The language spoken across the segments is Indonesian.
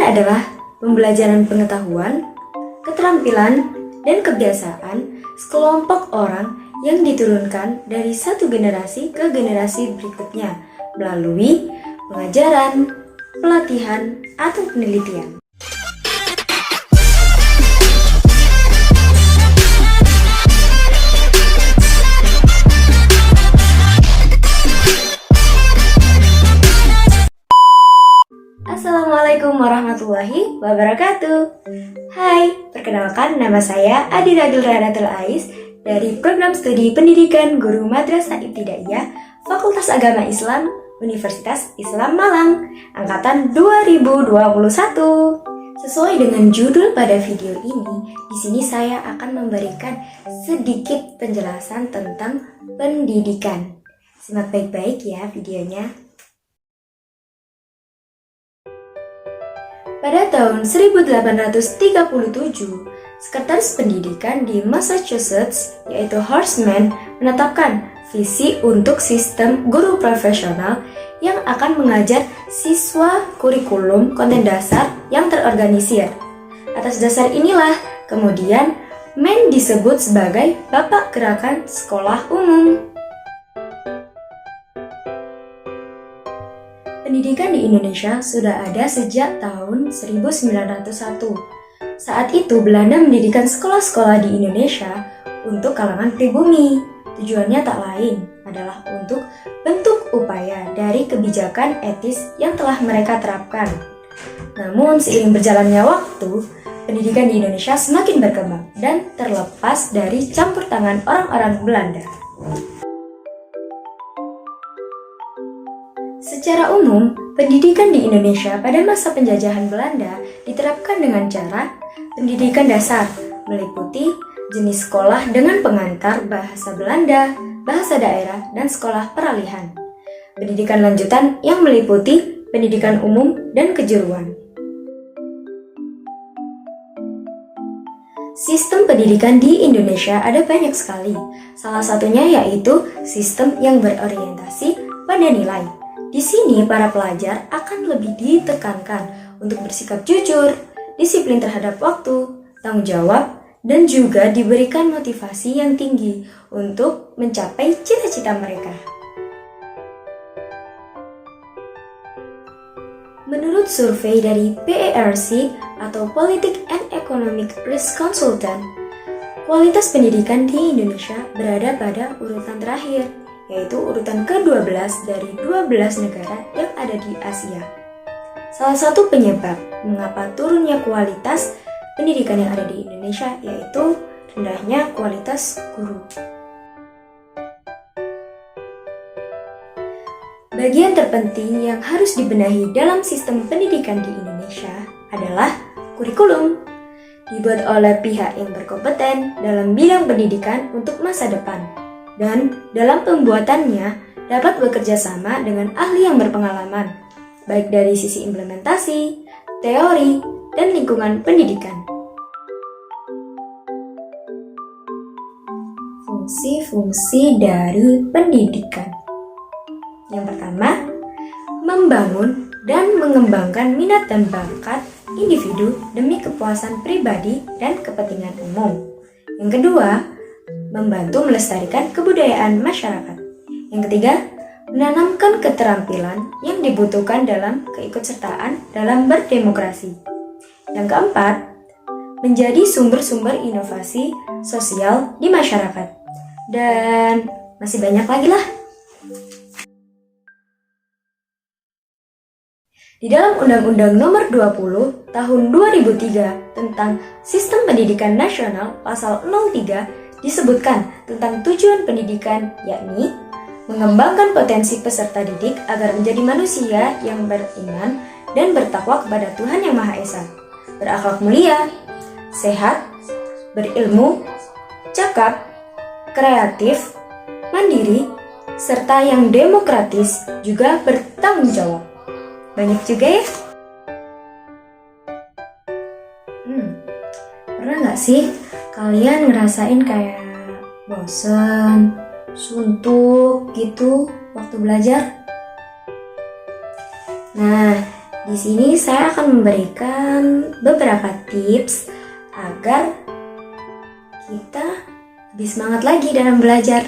adalah pembelajaran pengetahuan, keterampilan, dan kebiasaan sekelompok orang yang diturunkan dari satu generasi ke generasi berikutnya melalui pengajaran, pelatihan, atau penelitian. Assalamualaikum warahmatullahi wabarakatuh. Hai, perkenalkan nama saya Adila Dulrahanatul Ais dari Program Studi Pendidikan Guru Madrasah Ibtidaiyah Fakultas Agama Islam Universitas Islam Malang Angkatan 2021. Sesuai dengan judul pada video ini, di sini saya akan memberikan sedikit penjelasan tentang pendidikan. Simak baik-baik ya videonya. Pada tahun 1837, Sekretaris Pendidikan di Massachusetts, yaitu Horseman, menetapkan visi untuk sistem guru profesional yang akan mengajar siswa kurikulum konten dasar yang terorganisir. Atas dasar inilah, kemudian Man disebut sebagai Bapak Gerakan Sekolah Umum. Pendidikan di Indonesia sudah ada sejak tahun 1901. Saat itu Belanda mendirikan sekolah-sekolah di Indonesia untuk kalangan pribumi. Tujuannya tak lain adalah untuk bentuk upaya dari kebijakan etis yang telah mereka terapkan. Namun seiring berjalannya waktu, pendidikan di Indonesia semakin berkembang dan terlepas dari campur tangan orang-orang Belanda. Secara umum, pendidikan di Indonesia pada masa penjajahan Belanda diterapkan dengan cara pendidikan dasar, meliputi jenis sekolah dengan pengantar bahasa Belanda, bahasa daerah, dan sekolah peralihan. Pendidikan lanjutan yang meliputi pendidikan umum dan kejuruan. Sistem pendidikan di Indonesia ada banyak sekali. Salah satunya yaitu sistem yang berorientasi pada nilai. Di sini, para pelajar akan lebih ditekankan untuk bersikap jujur, disiplin terhadap waktu, tanggung jawab, dan juga diberikan motivasi yang tinggi untuk mencapai cita-cita mereka. Menurut survei dari PERC atau Politik and Economic Risk Consultant, kualitas pendidikan di Indonesia berada pada urutan terakhir, yaitu urutan ke-12 dari 12 negara yang ada di Asia. Salah satu penyebab mengapa turunnya kualitas pendidikan yang ada di Indonesia yaitu rendahnya kualitas guru. Bagian terpenting yang harus dibenahi dalam sistem pendidikan di Indonesia adalah kurikulum, dibuat oleh pihak yang berkompeten dalam bidang pendidikan untuk masa depan. Dan dalam pembuatannya dapat bekerja sama dengan ahli yang berpengalaman, baik dari sisi implementasi, teori, dan lingkungan pendidikan. Fungsi-fungsi dari pendidikan. Yang pertama, membangun dan mengembangkan minat dan bakat individu demi kepuasan pribadi dan kepentingan umum. Yang kedua, membantu melestarikan kebudayaan masyarakat. Yang ketiga, menanamkan keterampilan yang dibutuhkan dalam keikutsertaan dalam berdemokrasi. Yang keempat, menjadi sumber-sumber inovasi sosial di masyarakat. Dan masih banyak lagi lah. Di dalam Undang-Undang Nomor 20 Tahun 2003 tentang Sistem Pendidikan Nasional Pasal 03 disebutkan tentang tujuan pendidikan, yakni mengembangkan potensi peserta didik agar menjadi manusia yang beriman dan bertakwa kepada Tuhan Yang Maha Esa, berakhlak mulia, sehat, berilmu, cakap, kreatif, mandiri, serta yang demokratis juga bertanggung jawab. Banyak juga ya? Pernah gak sih kalian ngerasain kayak bosen, suntuk gitu waktu belajar? Nah, Di sini saya akan memberikan beberapa tips agar kita lebih semangat lagi dalam belajar.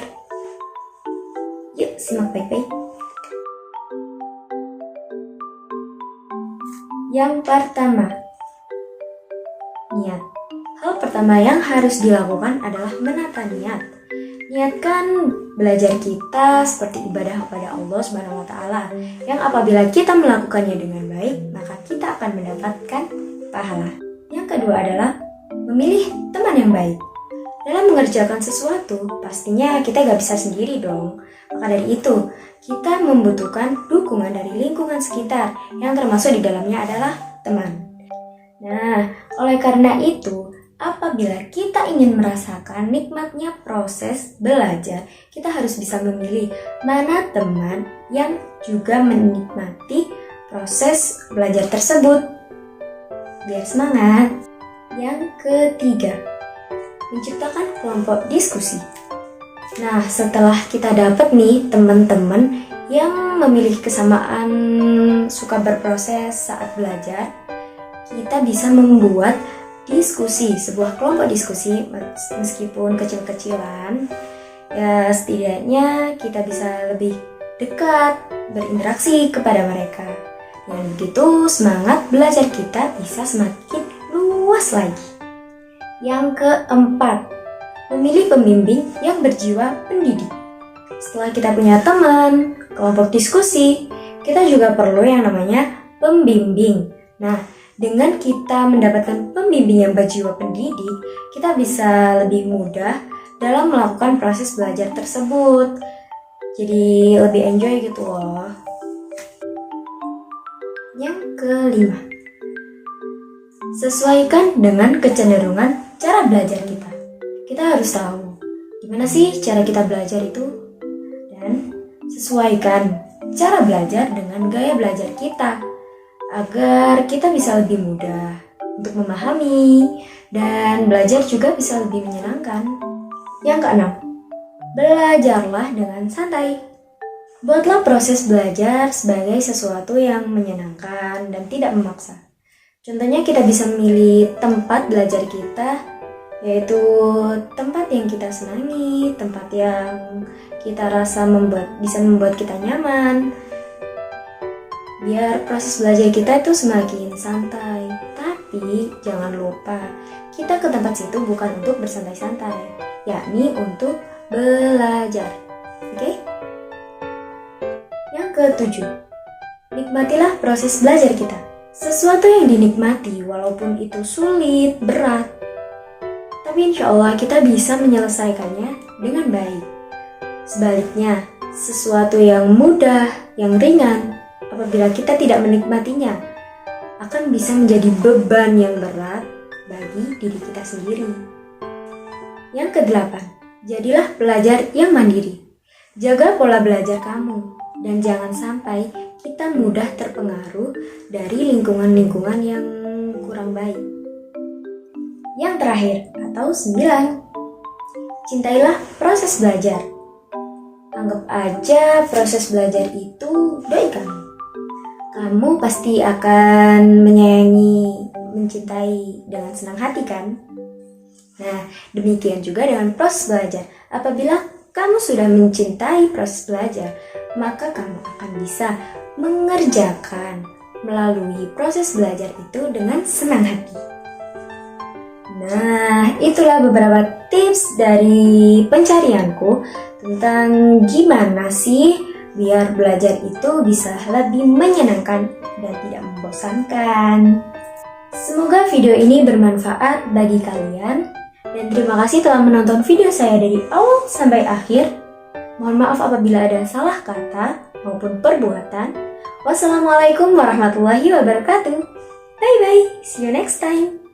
Yuk, simak baik-baik. Yang pertama, niat. Hal pertama yang harus dilakukan adalah menata niat. Niatkan belajar kita seperti ibadah kepada Allah Subhanahu wa taala, yang apabila kita melakukannya dengan baik, maka kita akan mendapatkan pahala. Yang kedua adalah memilih teman yang baik. Dalam mengerjakan sesuatu, pastinya kita gak bisa sendiri dong. Maka dari itu, kita membutuhkan dukungan dari lingkungan sekitar, yang termasuk di dalamnya adalah teman. Nah, oleh karena itu, apabila kita ingin merasakan nikmatnya proses belajar, kita harus bisa memilih mana teman yang juga menikmati proses belajar tersebut. Biar semangat. Yang ketiga, menciptakan kelompok diskusi. Nah, setelah kita dapat nih teman-teman yang memiliki kesamaan suka berproses saat belajar, kita bisa membuat diskusi, sebuah kelompok diskusi meskipun kecil-kecilan. Ya, setidaknya kita bisa lebih dekat berinteraksi kepada mereka. Dan begitu semangat belajar kita bisa semakin luas lagi. Yang keempat, memilih pembimbing yang berjiwa pendidik. Setelah kita punya teman, kelompok diskusi, kita juga perlu yang namanya pembimbing. Nah, dengan kita mendapatkan pembimbing yang berjiwa pendidik, kita bisa lebih mudah dalam melakukan proses belajar tersebut. Jadi lebih enjoy gitu loh. Yang kelima, sesuaikan dengan kecenderungan cara belajar kita. Kita harus tahu gimana sih cara kita belajar itu, dan sesuaikan cara belajar dengan gaya belajar kita agar kita bisa lebih mudah untuk memahami dan belajar juga bisa lebih menyenangkan. Yang keenam, belajarlah dengan santai. Buatlah proses belajar sebagai sesuatu yang menyenangkan dan tidak memaksa. Contohnya kita bisa memilih tempat belajar kita, yaitu tempat yang kita senangi, tempat yang kita rasa bisa membuat kita nyaman. Biar proses belajar kita itu semakin santai. Tapi jangan lupa, kita ke tempat situ bukan untuk bersantai-santai, yakni untuk belajar. Oke? Yang ketujuh, nikmatilah proses belajar kita. Sesuatu yang dinikmati walaupun itu sulit, berat, tapi insya Allah kita bisa menyelesaikannya dengan baik. Sebaliknya, sesuatu yang mudah, yang ringan, apabila kita tidak menikmatinya, akan bisa menjadi beban yang berat bagi diri kita sendiri. Yang kedelapan, jadilah pelajar yang mandiri. Jaga pola belajar kamu, dan jangan sampai kita mudah terpengaruh dari lingkungan-lingkungan yang kurang baik. Yang terakhir, atau 9, cintailah proses belajar. Anggap aja proses belajar itu doi kamu. Kamu pasti akan menyayangi, mencintai dengan senang hati kan? Nah, demikian juga dengan proses belajar. Apabila kamu sudah mencintai proses belajar, maka kamu akan bisa mengerjakan melalui proses belajar itu dengan senang hati. Nah, itulah beberapa tips dari pencarianku tentang gimana sih biar belajar itu bisa lebih menyenangkan dan tidak membosankan. Semoga video ini bermanfaat bagi kalian, dan terima kasih telah menonton video saya dari awal sampai akhir. Mohon maaf apabila ada salah kata maupun perbuatan. Wassalamualaikum warahmatullahi wabarakatuh. Bye bye, see you next time.